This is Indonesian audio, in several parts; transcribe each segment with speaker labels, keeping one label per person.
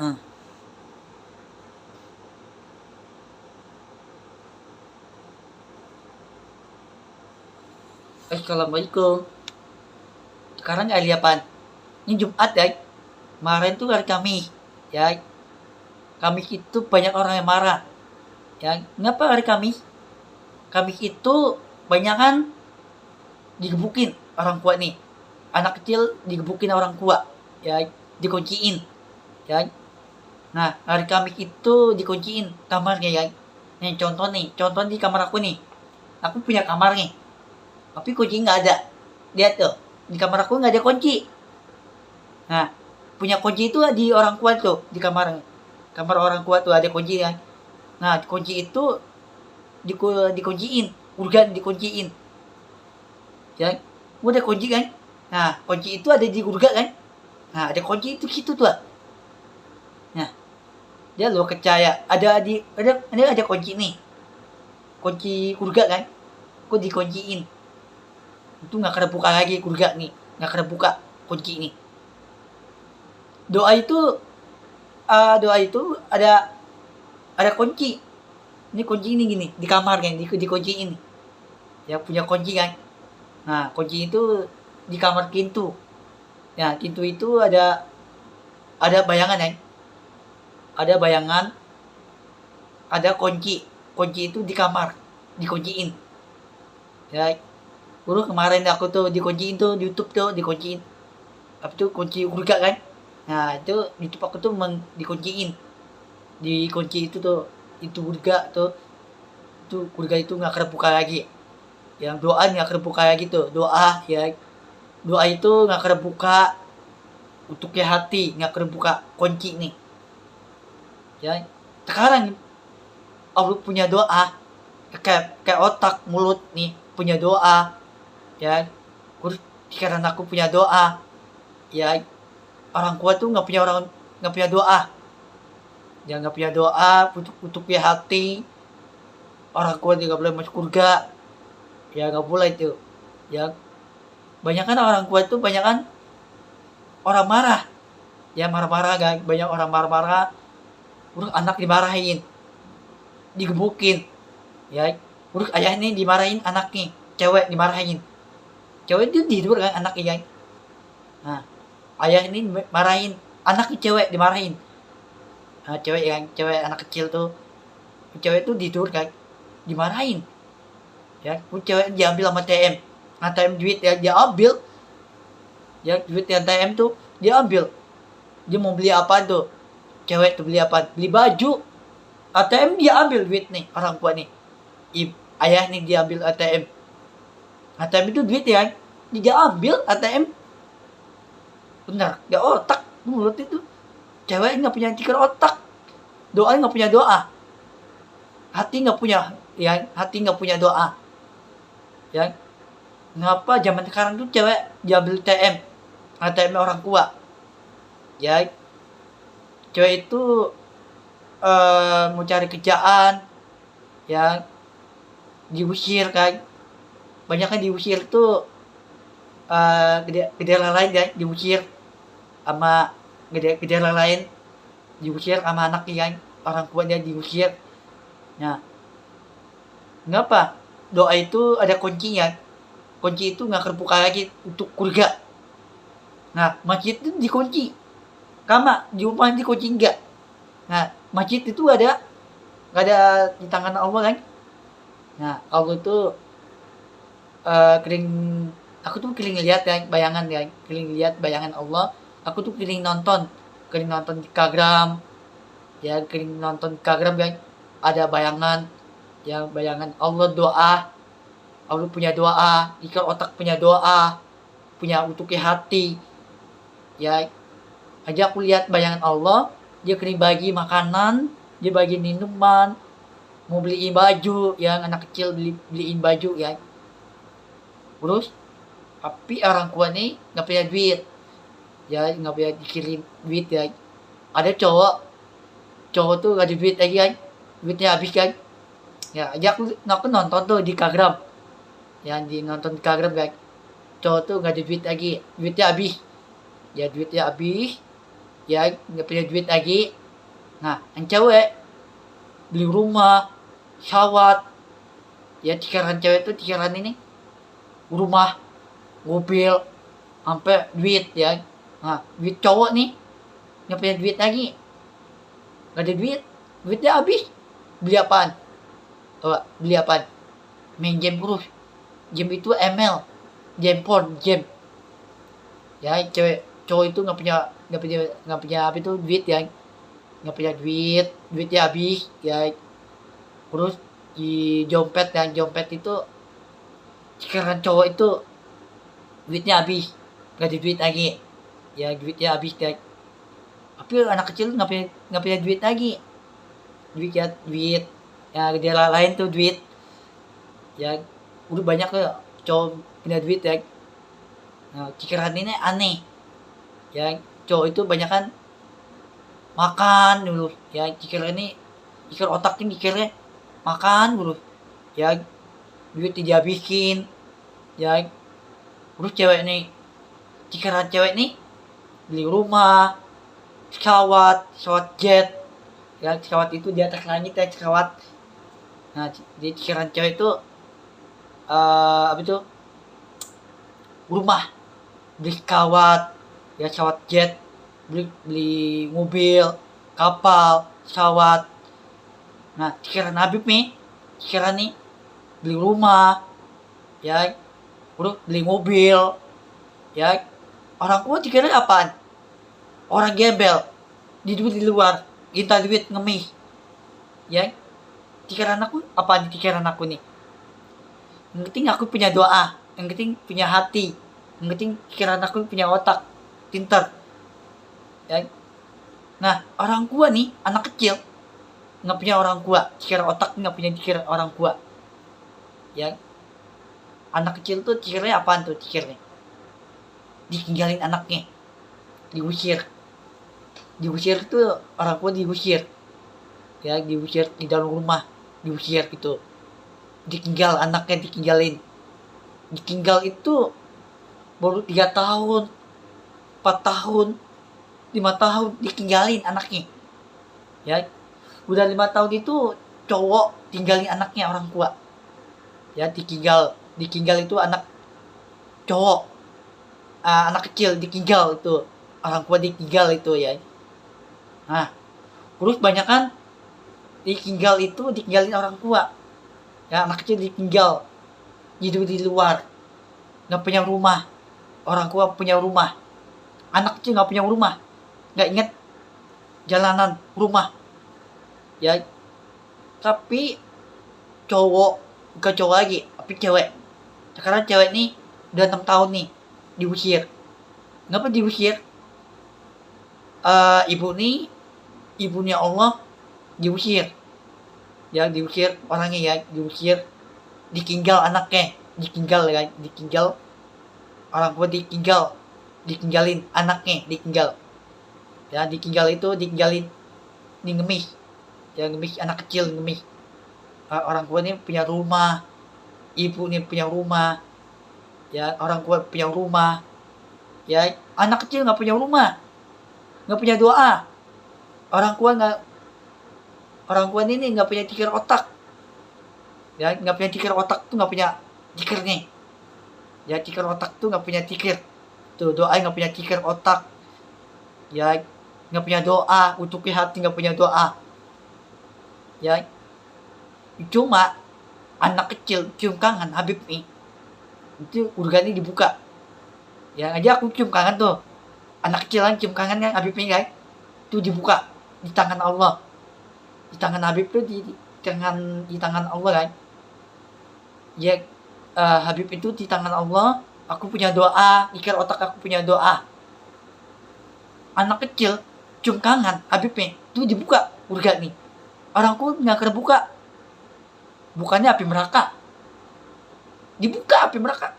Speaker 1: Ah. Assalamualaikum. Sekarang hari apaan? Ini Jumat ya. Kemarin tuh hari Kamis. Ya, Kamis itu banyak orang yang marah. Ya, ngapa hari Kamis? Kamis itu banyak kan digebukin orang tua nih. Anak kecil digebukin orang tua. Ya, dikunciin. Ya. Nah, hari Kamis itu dikunciin kamarnya ya. Nih contoh di kamar aku nih. Aku punya kamar nih. Tapi kunci nggak ada. Lihat tuh, di kamar aku nggak ada kunci. Nah, punya kunci itu di orang tua tuh, di kamar orang tua tuh ada kunci kan. Nah, kunci itu dikunciin, urgan dikunciin. Ya, udah kunci kan. Nah, kunci itu ada di urga kan. Nah, ada kunci itu gitu tuh. Nah, dia lo percaya ada kunci nih. Kunci urga kan. Kok dikunciin. Itu nggak kena buka lagi urga nih. Nggak kena buka kunci ini. Doa itu ada kunci. Ini kunci ini gini di kamar kan, di kunci ini. Ya punya kunci kan. Nah kunci itu di kamar pintu. Ya pintu itu ada bayangan kan. Ada bayangan, ada kunci. Kunci itu di kamar, dikunciin. Ya, dulu kemarin aku tuh dikunciin tuh di YouTube tuh dikunciin. Apa tuh kunci urga kan? Nah itu YouTube aku tuh dikunciin. Dikunci itu urga tuh, itu urga itu nggak kebuka lagi. Yang doa nggak kebuka lagi tuh, doa ya, doa itu nggak kebuka untuk ke hati, nggak kebuka kunci nih ya. Sekarang Allah punya doa, kayak otak mulut nih punya doa ya. Terus karena aku punya doa ya, orang kuat tuh nggak punya doa. Dia nggak punya doa untuk ya hati. Orang kuat juga boleh masuk surga. Ya nggak boleh itu. Ya banyak kan orang kuat tuh banyak kan orang marah. Ya marah-marah kan, banyak orang marah-marah. Terus anak dimarahin, digebukin. Ya, terus ayah ini dimarahin anaknya, cewek dimarahin. Cewek itu tidur kan anaknya kan. Nah, ayah ini marahin anaknya, cewek dimarahin. Nah, cewek yang cewek anak kecil tuh, cewek itu tidur kan, dimarahin. Ya, cewek diambil sama ATM duit ya dia ambil. Ya, duit ATM tuh dia ambil. Dia mau beli apa tuh? Cewek tuh beli apa? Beli baju. ATM dia ambil duit nih orang tua nih. Ayah nih dia ambil ATM. ATM itu duit ya. Dia ambil ATM. Benar, gak otak mulut itu. Cewek nggak punya cikar otak. Doa nggak punya doa. Hati nggak punya, ya hati nggak punya doa. Ya, ngapa zaman sekarang tuh cewek diambil ATM orang tua. Ya, cewek itu mau cari kerjaan, ya diusir kan. Banyak kan diusir tuh gede lain ya, diusir sama gede lain, diusir sama anak yang orang tuanya diusir. Nah, ngapa? Doa itu ada kuncinya. Kunci itu nggak terbuka lagi untuk surga. Nah, masjid itu dikunci. Kama di rumah dikunci enggak. Nah, masjid itu nggak ada di tangan Allah kan. Nah, Allah itu kering, aku tuh kering lihat ya bayangan ya, kering lihat bayangan Allah. Aku tuh kering nonton di Instagram ya, kering nonton Instagram ya, ada bayangan ya, bayangan Allah. Doa Allah punya doa, jika otak punya doa, punya untuk hati ya. Aja aku lihat bayangan Allah, dia kering bagi makanan, dia bagi minuman, mau beliin baju yang anak kecil beliin baju ya. Terus tapi orang tua nih nggak punya duit ya, nggak punya dikirim duit ya. Ada cowok tuh gak ada duit lagi kan, duitnya habis kan. Ya aja aku nonton tuh di Instagram ya, nonton di Instagram kan. Cowok tuh gak ada duit lagi, duitnya habis ya, ya nggak punya duit lagi. Nah yang cewek beli rumah, syawat, ya cicilan cewek itu cicilan ini rumah, mobil, sampai duit ya. Nah duit cowok nih nggak punya duit lagi, nggak ada duit, duitnya habis. Beli apaan? Coba beli apaan? Main game terus. Game itu ML, game porn, game. Ya cewek cowok itu nggak punya apa itu duit ya, nggak punya duit, duitnya habis ya. Terus di dompet, dan dompet itu sekarang cowok itu duitnya habis, nggak ada duit lagi ya, duitnya habis ya. Tapi anak kecil nggak punya duit lagi, duit ya duit ya, dia lain tuh duit ya. Udah banyak tuh cowok punya duit ya. Nah pikiran ini aneh ya, cowok itu banyak kan makan dulu ya, pikir ini pikir otak ini pikirnya makan dulu ya, duit dihabisin ya. Terus cewek nih, pikiran cewek nih beli rumah, pesawat jet ya, pesawat itu di atas langit ya, pesawat. Nah di pikiran cewek itu apa itu rumah, beli pesawat ya, pesawat jet, beli mobil, kapal, pesawat. Nah pikiran Habib nih, pikiran nih beli rumah ya, udah beli mobil ya. Orang tua dikira apaan? Orang gembel, di luar, kita duit ngemis ya. Pikiran aku apaan? Pikiran aku nih, yang penting aku punya doa, yang penting punya hati, yang penting pikiran aku punya otak pintar ya. Nah orang tua nih, anak kecil nggak punya orang tua, pikiran otak nggak punya pikiran orang tua ya. Anak kecil tuh pikirnya apaan tuh? Pikirnya ditinggalin anaknya, diusir tuh, orang tua diusir ya, diusir di dalam rumah, diusir gitu, ditinggal anaknya, ditinggal itu baru 3 tahun, 4 tahun, 5 tahun ditinggalin anaknya ya. Udah 5 tahun itu cowok tinggalin anaknya, orang tua ya, ditinggal itu anak cowok, anak kecil ditinggal itu, orang tua ditinggal itu ya. Nah terus banyak kan ditinggalin orang tua ya, anak kecil ditinggal hidup di luar, nggak punya rumah. Orang tua punya rumah, anak kecil nggak punya rumah, nggak inget jalanan rumah ya. Tapi cowok, bukan cowok lagi tapi cewek, sekarang cewek nih udah 6 tahun nih diusir. Kenapa diusir? Ibunya Allah diusir ya, diusir orangnya ya, diusir, ditinggal anaknya, ditinggal orang tua, ditinggalin anaknya, ditinggal ditinggalin nih, ngemis ya, ngemis anak kecil, ngemis. Orang tua nih punya rumah, ibu nih punya rumah ya, orang tua punya rumah ya, anak kecil nggak punya rumah, nggak punya doa. Orang tua ini nggak punya pikir otak ya, nggak punya pikir otak tuh, nggak punya pikirnya ya, pikir otak tuh nggak punya pikir tuh, doa nggak punya pikir otak ya, nggak punya doa untuk hati, nggak punya doa ya. Cuma anak kecil cium kangen Habib nih, itu urgannya dibuka ya, aja aku cium kangen tuh, anak kecil kan cium kangen kan Habib nih guys, itu dibuka di tangan Allah, di tangan Habib tuh, di tangan Allah kan ya. Habib itu di tangan Allah, aku punya doa, pikir otak aku punya doa. Anak kecil cium kangen Habib nih, itu dibuka urga nih, orangku nggak kebuka, bukannya api neraka, dibuka api neraka.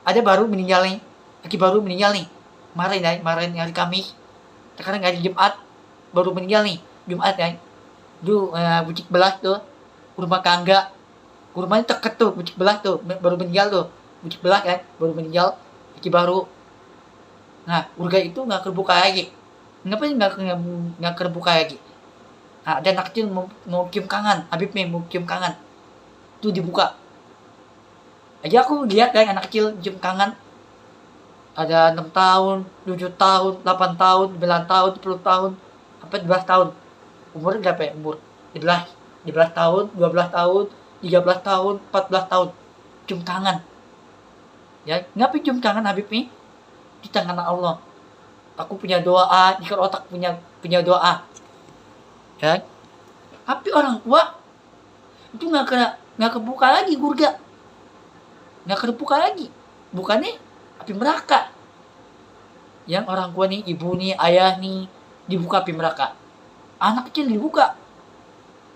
Speaker 1: Ada baru meninggal nih, lagi baru meninggal nih, kemarin hari Kamis, sekarang hari Jumat, baru meninggal nih Jumat kan. Dulu bucik belas tuh, rumah tangga, rumahnya deket tuh, bucik belas tuh, baru meninggal tuh, bucik belas kan, baru meninggal, lagi baru. Nah urga itu nggak kebuka lagi Ngapain nggak kebuka lagi? Nah, ada anak kecil mau cium kangen, Habib nih mau cium kangen, tuh dibuka. Aja aku lihat kan anak kecil cium kangen, ada 6 tahun, 7 tahun, 8 tahun, 9 tahun, 10 tahun, sampai 12 tahun. Umurnya berapa ya? Umur 11 tahun, 12 tahun, 13 tahun, 14 tahun. Cium kangen. Ya, ngapain cium kangen Habib nih? Di tangan Allah. Aku punya doa, jika otak punya doa. Ya. Tapi orang tua itu nggak kebuka lagi surga, nggak kebuka lagi. Bukannya api neraka. Yang orang tua nih, ibu nih, ayah nih, dibuka api neraka. Anak kecil dibuka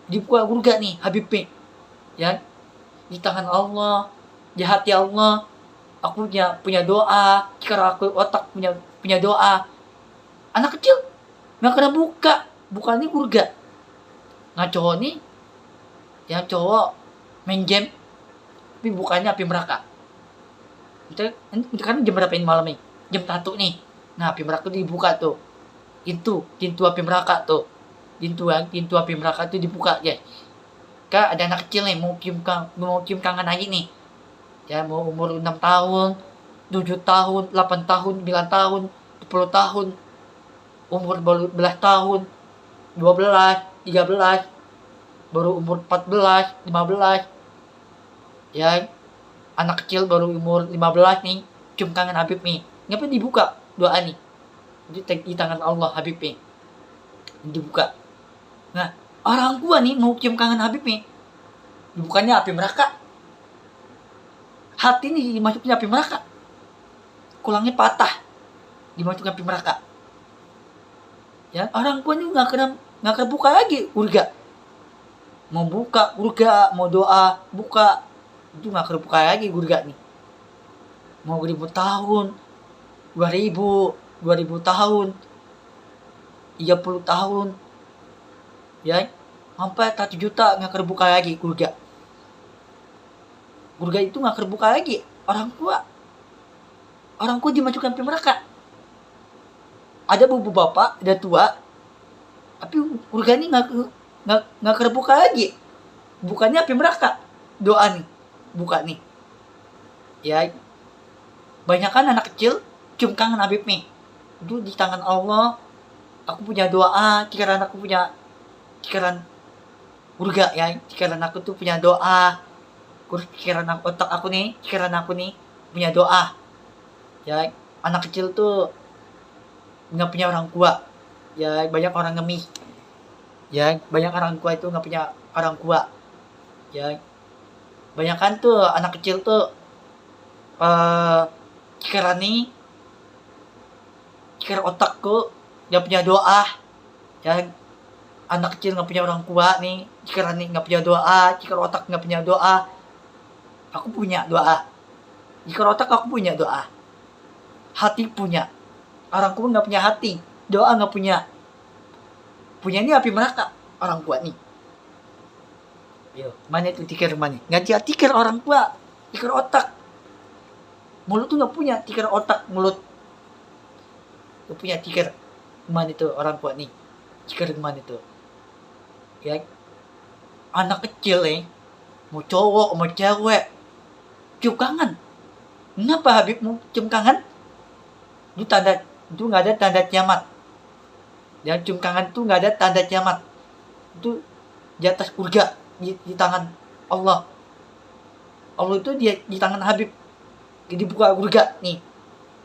Speaker 1: surga nih Habib nih. Ya, di tangan Allah, di hati Allah. Aku punya doa, jika aku otak punya doa. Anak kecil nggak kena bukannya surga. Nah cowok nih, yang cowok main game, tapi bukannya api neraka. Itu kan jam berapa ini malam nih? Jam 1 nih. Nah api neraka dibuka tuh. Itu pintu api neraka tuh. Pintu api neraka tuh dibuka guys. Kak ada anak kecil nih mau cium kangen lagi nih. Ya mau umur 6 tahun, 7 tahun, 8 tahun, 9 tahun, 10 tahun, umur baru 11 tahun, 12, 13, baru umur 14, 15. Ya, anak kecil baru umur 15 nih, cium kangen Habib nih. Ngapain dibuka doa nih? Di tangan Allah Habib nih. Dibuka. Nah, orang tua nih mau cium kangen Habib nih. Bukannya api neraka. Hati nih dimasukin api neraka. Kulangnya patah. Dimasukin api neraka. Ya, orang tua nih nggak kena buka lagi surga. Mau buka surga, mau doa buka, itu nggak kena buka lagi surga nih. Mau 1000 tahun, 2000 tahun, 30 tahun, ya sampai 1 juta nggak kebuka lagi surga. Surga itu nggak kebuka lagi. Orang tua dimasukkan ke neraka. Ada bubu bapak, ada tua, tapi surga ini nggak kebuka lagi. Bukannya api neraka. Doa nih, buka nih. Ya, banyak kan anak kecil cium kangen Habib nih. Itu di tangan Allah. Aku punya doa, pikiran aku punya pikiran surga ya. Pikiran aku tuh punya doa. Pikiran aku, otak aku nih, pikiran aku nih punya doa. Ya, anak kecil tuh nggak punya orang tua. Ya, banyak orang ngemis. Ya, banyak orang tua itu nggak punya orang tua. Ya, banyak kan tuh anak kecil tuh pikiran nih, pikir otakku nggak punya doa. Ya, anak kecil nggak punya orang tua nih, pikiran nih nggak punya doa, pikir otak nggak punya doa. Aku punya doa. Pikir otak aku punya doa. Hati punya. Orang tua nggak punya hati, doa nggak punya. Punya ini api neraka orang tua nih. Yo, mana itu tikir mana? Nggak tikir orang tua, tikir otak. Mulut tuh nggak punya tikir otak, mulut. Nggak punya tikir. Mana itu orang tua nih? Tikir mana itu? Ya, anak kecil mau cowok, mau cewek, cium kangen. Kenapa Habib mau cium kangen? Itu nggak ada tanda kiamat. Yang cium kangen tuh nggak ada tanda kiamat. Itu di atas surga, di tangan Allah. Allah itu di tangan Habib. Dibuka surga nih.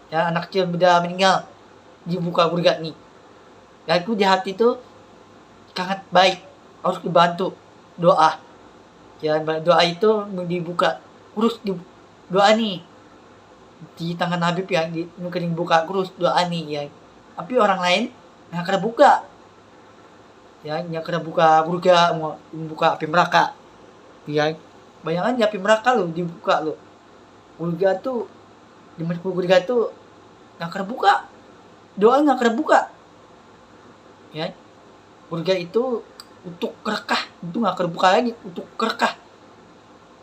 Speaker 1: Ya, anak kecil udah meninggal, dibuka surga nih. Ya, itu di hati tuh sangat baik, harus dibantu doa. Ya, doa itu dibuka terus doa nih di tangan Habib ya, mungkin dibuka terus doa nih ya. Tapi orang lain nggak kena buka. Ya, nggak kena buka surga, mau buka api neraka. Ya, bayangan di api neraka lo dibuka lo. Surga tuh di masuk surga tuh nggak kena buka. Doa nggak kena buka. Ya, surga itu untuk kerekah, itu nggak kena buka lagi, untuk kerekah.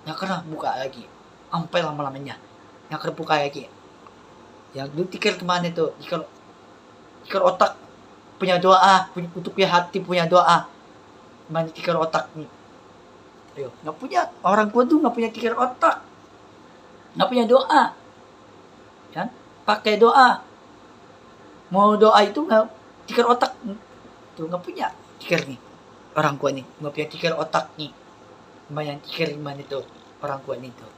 Speaker 1: Nggak kena buka lagi. Sampai lama-lamanya. Nggak kena buka lagi. Yang lu pikir kemana tuh? Pikir otak. punya doa, untuk punya hati, punya doa. Mana tikar otak nih. Ayo, nggak punya. Orang tua tuh nggak punya tikar otak. Nggak punya doa. Kan? Pakai doa. Mau doa itu nggak tikar otak. Tuh nggak punya tikar nih. Orang tua nih. Nggak punya tikar otak nih. Banyak tikar gimana itu. Orang tua nih tuh.